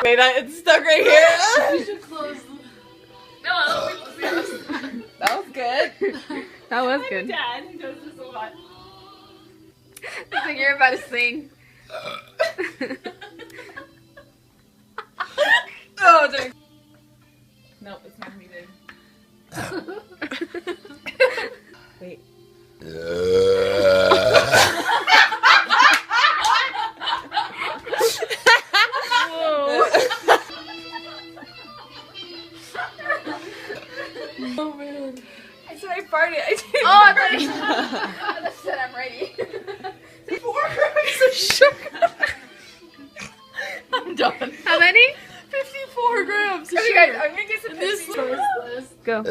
Wait, it's stuck right here. We should close. No, I don't think this. That was good. That was good. Dad, he does this a lot. I think you're about to sing. Oh, dang. Nope, it's not needed. Wait. Oh man. I said I farted. I didn't. Oh, I I said I'm ready. 4 grams of sugar. I'm done. How many? 54 grams of Okay, sugar. guys, I'm gonna get some This pictures. This. Go.